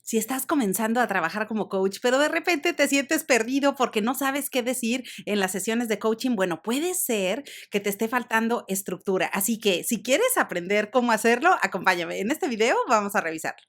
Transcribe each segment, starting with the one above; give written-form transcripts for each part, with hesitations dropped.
Si estás comenzando a trabajar como coach, pero de repente te sientes perdido porque no sabes qué decir en las sesiones de coaching, bueno, puede ser que te esté faltando estructura. Así que si quieres aprender cómo hacerlo, acompáñame. En este video vamos a revisarlo.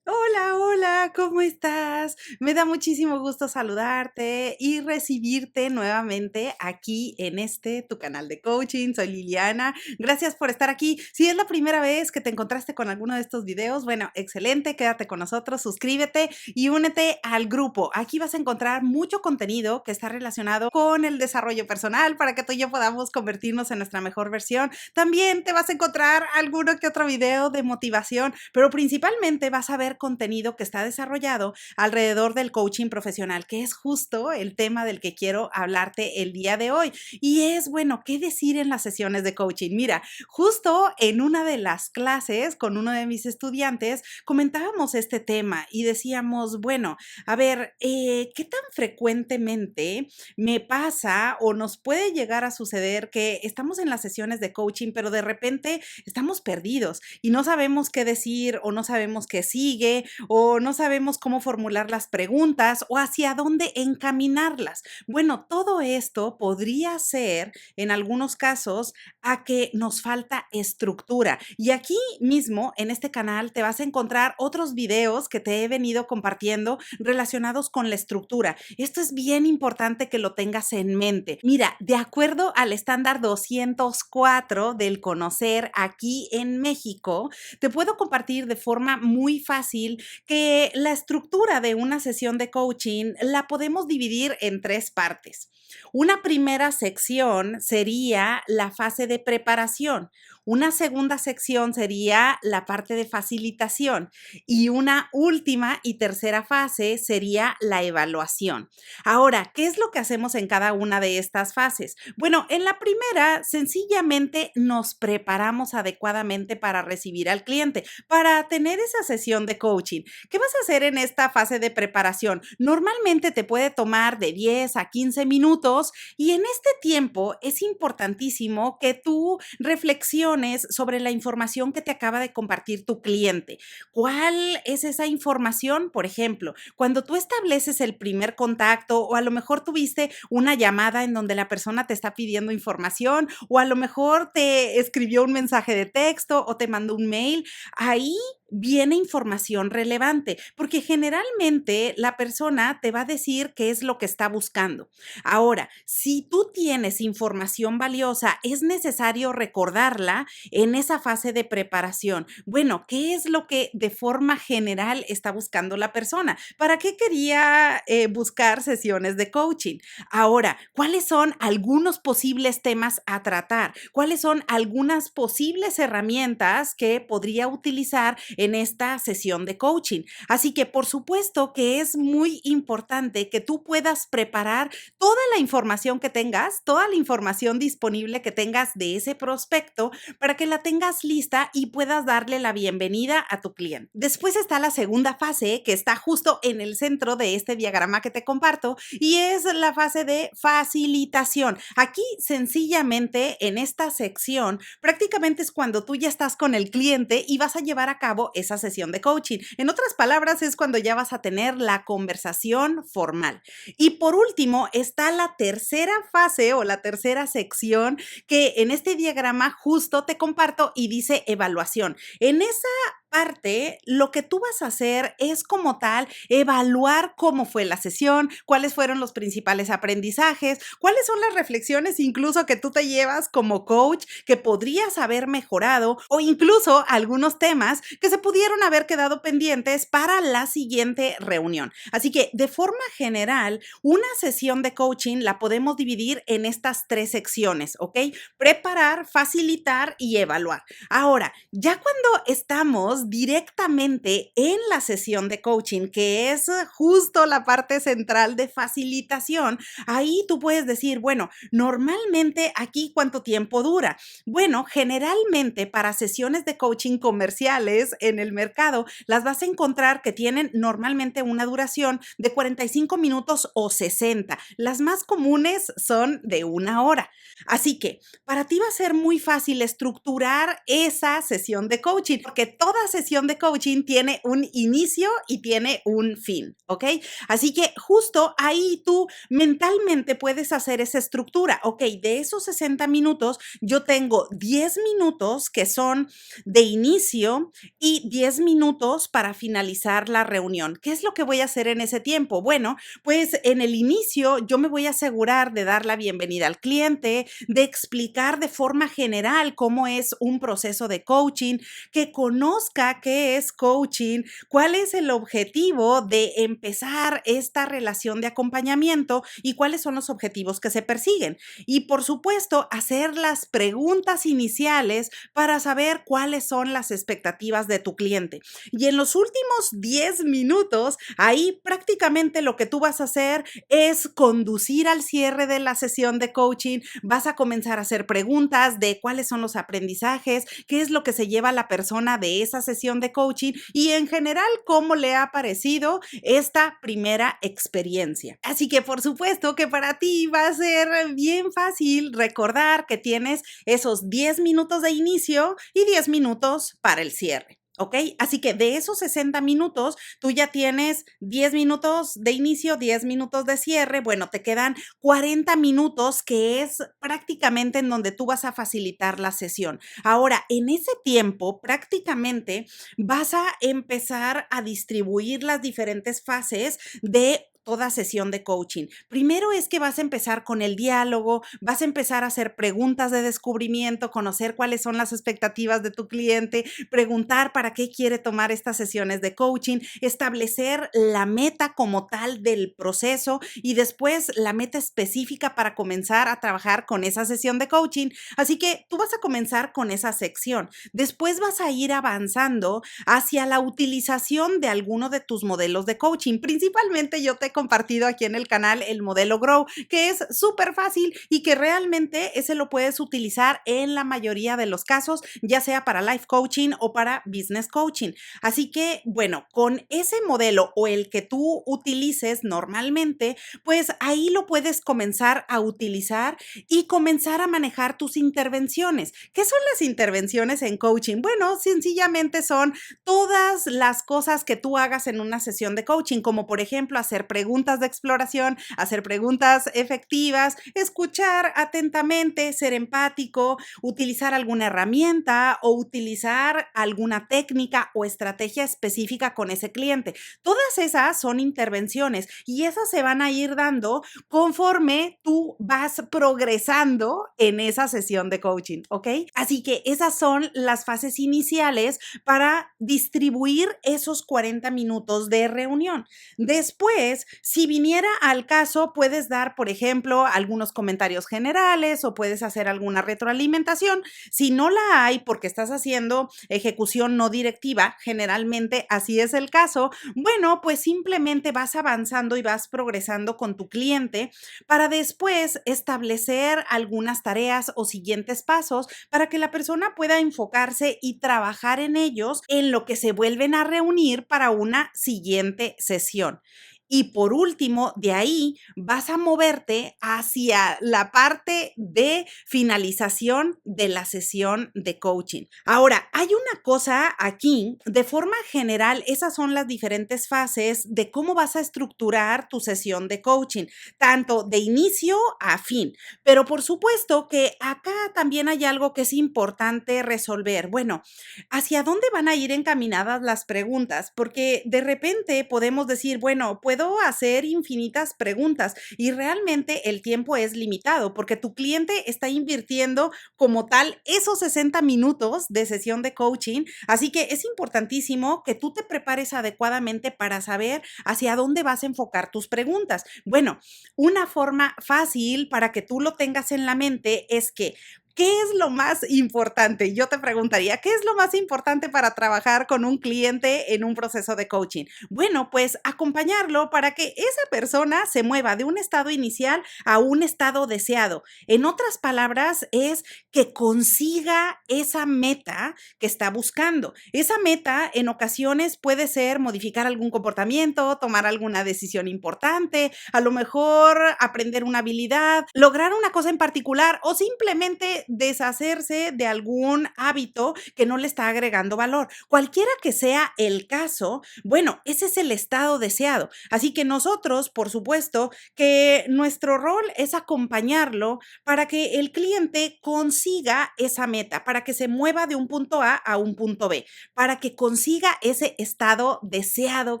Hola, hola, ¿cómo estás? Me da muchísimo gusto saludarte y recibirte nuevamente aquí en tu canal de coaching. Soy Liliana. Gracias por estar aquí. Si es la primera vez que te encontraste con alguno de estos videos, bueno, excelente, quédate con nosotros, suscríbete y únete al grupo. Aquí vas a encontrar mucho contenido que está relacionado con el desarrollo personal para que tú y yo podamos convertirnos en nuestra mejor versión. También te vas a encontrar alguno que otro video de motivación, pero principalmente vas a ver contenido que está desarrollado alrededor del coaching profesional, que es justo el tema del que quiero hablarte el día de hoy. Y es, bueno, ¿qué decir en las sesiones de coaching? Mira, justo en una de las clases con uno de mis estudiantes comentábamos este tema y decíamos, bueno, a ver, ¿qué tan frecuentemente me pasa o nos puede llegar a suceder que estamos en las sesiones de coaching, pero de repente estamos perdidos y no sabemos qué decir o no sabemos qué sigue o no sabemos cómo formular las preguntas o hacia dónde encaminarlas? Bueno, todo esto podría ser en algunos casos a que nos falta estructura. Y aquí mismo en este canal te vas a encontrar otros videos que te he venido compartiendo relacionados con la estructura. Esto es bien importante que lo tengas en mente. Mira, de acuerdo al estándar 204 del conocer aquí en México, te puedo compartir de forma muy fácil que la estructura de una sesión de coaching la podemos dividir en tres partes. Una primera sección sería la fase de preparación. Una segunda sección sería la parte de facilitación y una última y tercera fase sería la evaluación. Ahora, ¿qué es lo que hacemos en cada una de estas fases? Bueno, en la primera, sencillamente nos preparamos adecuadamente para recibir al cliente, para tener esa sesión de coaching. ¿Qué vas a hacer en esta fase de preparación? Normalmente te puede tomar de 10 a 15 minutos y en este tiempo es importantísimo que tú reflexiones sobre la información que te acaba de compartir tu cliente. ¿Cuál es esa información? Por ejemplo, cuando tú estableces el primer contacto o a lo mejor tuviste una llamada en donde la persona te está pidiendo información o a lo mejor te escribió un mensaje de texto o te mandó un mail, ahí viene información relevante, porque generalmente la persona te va a decir qué es lo que está buscando. Ahora, si tú tienes información valiosa, es necesario recordarla en esa fase de preparación. Bueno, ¿qué es lo que de forma general está buscando la persona? ¿Para qué quería buscar sesiones de coaching? Ahora, ¿cuáles son algunos posibles temas a tratar? ¿Cuáles son algunas posibles herramientas que podría utilizar en esta sesión de coaching? Así que, por supuesto que es muy importante que tú puedas preparar toda la información que tengas, toda la información disponible que tengas de ese prospecto para que la tengas lista y puedas darle la bienvenida a tu cliente. Después está la segunda fase que está justo en el centro de este diagrama que te comparto y es la fase de facilitación. Aquí sencillamente en esta sección prácticamente es cuando tú ya estás con el cliente y vas a llevar a cabo esa sesión de coaching. En otras palabras, es cuando ya vas a tener la conversación formal. Y por último está la tercera fase o la tercera sección que en este diagrama justo te comparto y dice evaluación. En esa parte, lo que tú vas a hacer es como tal evaluar cómo fue la sesión, cuáles fueron los principales aprendizajes, cuáles son las reflexiones incluso que tú te llevas como coach que podrías haber mejorado o incluso algunos temas que se pudieron haber quedado pendientes para la siguiente reunión. Así que de forma general, una sesión de coaching la podemos dividir en estas tres secciones, ¿ok? Preparar, facilitar y evaluar. Ahora, ya cuando estamos directamente en la sesión de coaching, que es justo la parte central de facilitación, ahí tú puedes decir, bueno, normalmente aquí ¿cuánto tiempo dura? Bueno, generalmente para sesiones de coaching comerciales en el mercado, las vas a encontrar que tienen normalmente una duración de 45 minutos o 60. Las más comunes son de 1 hora. Así que para ti va a ser muy fácil estructurar esa sesión de coaching, porque todas toda sesión de coaching tiene un inicio y tiene un fin, ¿ok? Así que justo ahí tú mentalmente puedes hacer esa estructura. Ok, de esos 60 minutos, yo tengo 10 minutos que son de inicio y 10 minutos para finalizar la reunión. ¿Qué es lo que voy a hacer en ese tiempo? Bueno, pues en el inicio yo me voy a asegurar de dar la bienvenida al cliente, de explicar de forma general cómo es un proceso de coaching, que conozca qué es coaching, cuál es el objetivo de empezar esta relación de acompañamiento y cuáles son los objetivos que se persiguen. Y por supuesto, hacer las preguntas iniciales para saber cuáles son las expectativas de tu cliente. Y en los últimos 10 minutos, ahí prácticamente lo que tú vas a hacer es conducir al cierre de la sesión de coaching. Vas a comenzar a hacer preguntas de cuáles son los aprendizajes, qué es lo que se lleva la persona de esa sesión de coaching y en general cómo le ha parecido esta primera experiencia. Así que por supuesto que para ti va a ser bien fácil recordar que tienes esos 10 minutos de inicio y 10 minutos para el cierre. ¿Ok? Así que de esos 60 minutos, tú ya tienes 10 minutos de inicio, 10 minutos de cierre. Bueno, te quedan 40 minutos, que es prácticamente en donde tú vas a facilitar la sesión. Ahora, en ese tiempo, prácticamente vas a empezar a distribuir las diferentes fases de toda sesión de coaching. Primero es que vas a empezar con el diálogo, vas a empezar a hacer preguntas de descubrimiento, conocer cuáles son las expectativas de tu cliente, preguntar para qué quiere tomar estas sesiones de coaching, establecer la meta como tal del proceso y después la meta específica para comenzar a trabajar con esa sesión de coaching. Así que tú vas a comenzar con esa sección. Después vas a ir avanzando hacia la utilización de alguno de tus modelos de coaching. Principalmente yo te he compartido aquí en el canal el modelo Grow, que es súper fácil y que realmente ese lo puedes utilizar en la mayoría de los casos, ya sea para life coaching o para business coaching. Así que, bueno, con ese modelo o el que tú utilices normalmente, pues ahí lo puedes comenzar a utilizar y comenzar a manejar tus intervenciones. ¿Qué son las intervenciones en coaching? Bueno, sencillamente son todas las cosas que tú hagas en una sesión de coaching, como por ejemplo hacer preguntas de exploración, hacer preguntas efectivas, escuchar atentamente, ser empático, utilizar alguna herramienta o utilizar alguna técnica o estrategia específica con ese cliente. Todas esas son intervenciones y esas se van a ir dando conforme tú vas progresando en esa sesión de coaching, ¿ok? Así que esas son las fases iniciales para distribuir esos 40 minutos de reunión. Después, si viniera al caso, puedes dar, por ejemplo, algunos comentarios generales o puedes hacer alguna retroalimentación. Si no la hay porque estás haciendo ejecución no directiva, generalmente así es el caso, bueno, pues simplemente vas avanzando y vas progresando con tu cliente para después establecer algunas tareas o siguientes pasos para que la persona pueda enfocarse y trabajar en ellos en lo que se vuelven a reunir para una siguiente sesión. Y por último, de ahí vas a moverte hacia la parte de finalización de la sesión de coaching. Ahora, hay una cosa aquí, de forma general, esas son las diferentes fases de cómo vas a estructurar tu sesión de coaching, tanto de inicio a fin. Pero por supuesto que acá también hay algo que es importante resolver. Bueno, ¿hacia dónde van a ir encaminadas las preguntas? Porque de repente podemos decir, bueno, puedo hacer infinitas preguntas y realmente el tiempo es limitado porque tu cliente está invirtiendo como tal esos 60 minutos de sesión de coaching. Así que es importantísimo que tú te prepares adecuadamente para saber hacia dónde vas a enfocar tus preguntas. Bueno, una forma fácil para que tú lo tengas en la mente es que ¿qué es lo más importante? Yo te preguntaría, ¿qué es lo más importante para trabajar con un cliente en un proceso de coaching? Bueno, pues acompañarlo para que esa persona se mueva de un estado inicial a un estado deseado. En otras palabras, es que consiga esa meta que está buscando. Esa meta en ocasiones puede ser modificar algún comportamiento, tomar alguna decisión importante, a lo mejor aprender una habilidad, lograr una cosa en particular o simplemente deshacerse de algún hábito que no le está agregando valor. Cualquiera que sea el caso, bueno, ese es el estado deseado. Así que nosotros, por supuesto, que nuestro rol es acompañarlo para que el cliente consiga esa meta, para que se mueva de un punto A un punto B, para que consiga ese estado deseado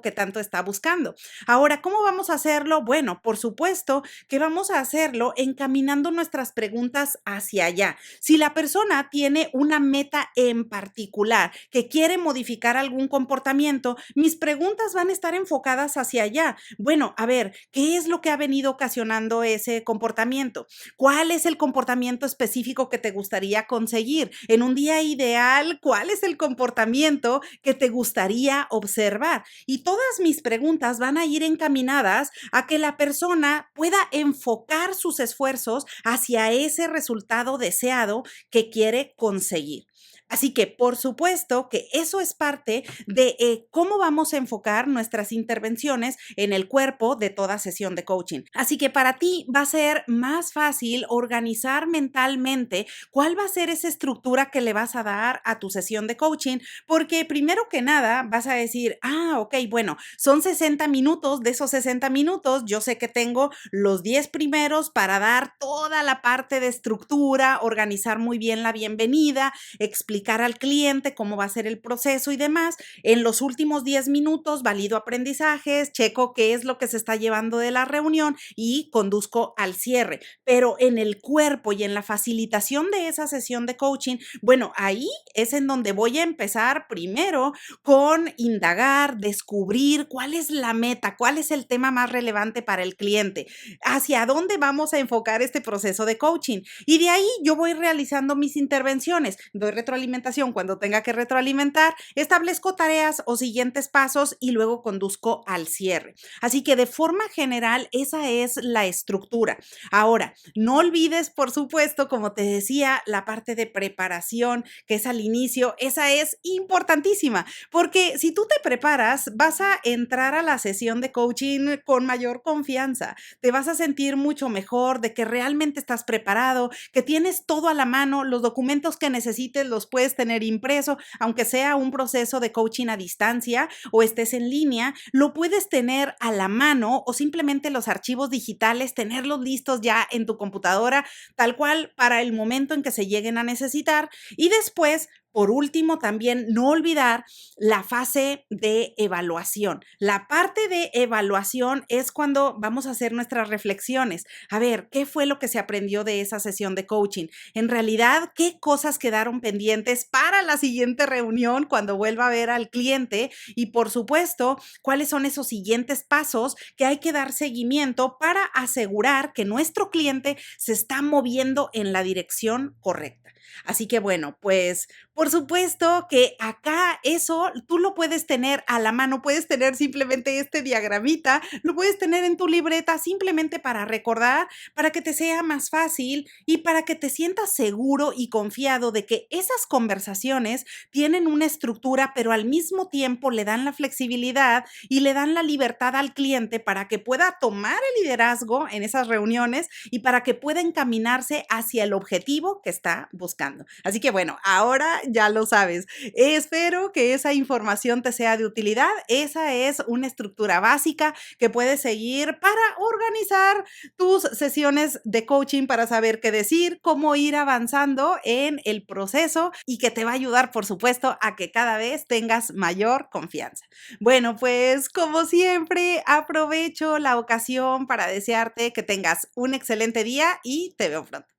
que tanto está buscando. Ahora, ¿cómo vamos a hacerlo? Bueno, por supuesto que vamos a hacerlo encaminando nuestras preguntas hacia allá. Si la persona tiene una meta en particular que quiere modificar algún comportamiento, mis preguntas van a estar enfocadas hacia allá. Bueno, a ver, ¿qué es lo que ha venido ocasionando ese comportamiento? ¿Cuál es el comportamiento específico que te gustaría conseguir? En un día ideal, ¿cuál es el comportamiento que te gustaría observar? Y todas mis preguntas van a ir encaminadas a que la persona pueda enfocar sus esfuerzos hacia ese resultado deseado que quiere conseguir. Así que, por supuesto, que eso es parte de cómo vamos a enfocar nuestras intervenciones en el cuerpo de toda sesión de coaching. Así que para ti va a ser más fácil organizar mentalmente cuál va a ser esa estructura que le vas a dar a tu sesión de coaching, porque primero que nada vas a decir, ok, bueno, son 60 minutos, de esos 60 minutos yo sé que tengo los 10 primeros para dar toda la parte de estructura, organizar muy bien la bienvenida, explicar al cliente cómo va a ser el proceso y demás. En los últimos 10 minutos valido aprendizajes, checo qué es lo que se está llevando de la reunión y conduzco al cierre. Pero en el cuerpo y en la facilitación de esa sesión de coaching, bueno, ahí es en donde voy a empezar primero con indagar, descubrir cuál es la meta, cuál es el tema más relevante para el cliente, hacia dónde vamos a enfocar este proceso de coaching. Y de ahí yo voy realizando mis intervenciones, doy retroalimentación cuando tenga que retroalimentar, establezco tareas o siguientes pasos y luego conduzco al cierre. Así que de forma general, esa es la estructura. Ahora, no olvides, por supuesto, como te decía, la parte de preparación, que es al inicio, esa es importantísima, porque si tú te preparas, vas a entrar a la sesión de coaching con mayor confianza, te vas a sentir mucho mejor de que realmente estás preparado, que tienes todo a la mano, los documentos que necesites los puedes tener impreso, aunque sea un proceso de coaching a distancia o estés en línea, lo puedes tener a la mano o simplemente los archivos digitales, tenerlos listos ya en tu computadora, tal cual para el momento en que se lleguen a necesitar. Y después, por último, también no olvidar la fase de evaluación. La parte de evaluación es cuando vamos a hacer nuestras reflexiones. A ver, ¿qué fue lo que se aprendió de esa sesión de coaching? En realidad, ¿qué cosas quedaron pendientes para la siguiente reunión cuando vuelva a ver al cliente? Y por supuesto, ¿cuáles son esos siguientes pasos que hay que dar seguimiento para asegurar que nuestro cliente se está moviendo en la dirección correcta? Así que bueno, pues por supuesto que acá eso tú lo puedes tener a la mano, puedes tener simplemente este diagramita, lo puedes tener en tu libreta simplemente para recordar, para que te sea más fácil y para que te sientas seguro y confiado de que esas conversaciones tienen una estructura, pero al mismo tiempo le dan la flexibilidad y le dan la libertad al cliente para que pueda tomar el liderazgo en esas reuniones y para que pueda encaminarse hacia el objetivo que está buscando. Así que bueno, ahora ya lo sabes. Espero que esa información te sea de utilidad. Esa es una estructura básica que puedes seguir para organizar tus sesiones de coaching, para saber qué decir, cómo ir avanzando en el proceso y que te va a ayudar, por supuesto, a que cada vez tengas mayor confianza. Bueno, pues como siempre, aprovecho la ocasión para desearte que tengas un excelente día y te veo pronto.